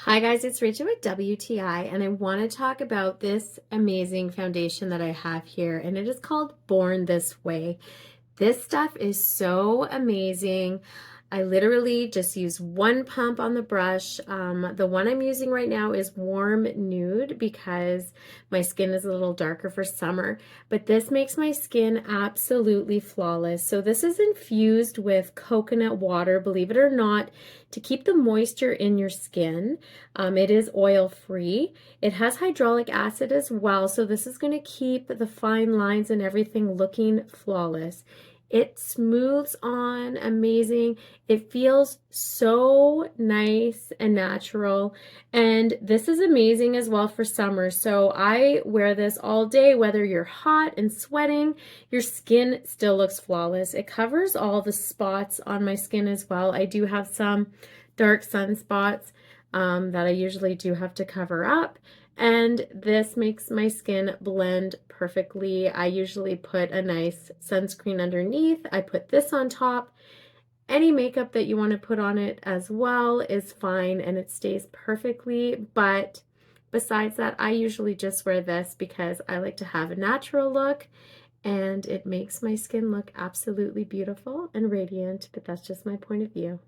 Hi guys, it's Rachel with WTI, and I want to talk about this amazing foundation that I have here, and it is called Born This Way. This stuff is so amazing. I literally just use one pump on the brush. The one I'm using right now is Warm Nude because my skin is a little darker for summer, but this makes my skin absolutely flawless. So this is infused with coconut water, believe it or not, to keep the moisture in your skin. It is oil free. It has hyaluronic acid as well, so this is going to keep the fine lines and everything looking flawless. It smooths on amazing. It feels so nice and natural. And this is amazing as well for summer. So I wear this all day, whether you're hot and sweating, your skin still looks flawless. It covers all the spots on my skin as well. I do have some dark sunspots that I usually do have to cover up. And this makes my skin blend perfectly. I usually put a nice sunscreen underneath. I put this on top. Any makeup that you want to put on it as well is fine and it stays perfectly. But besides that, I usually just wear this because I like to have a natural look and it makes my skin look absolutely beautiful and radiant, but that's just my point of view.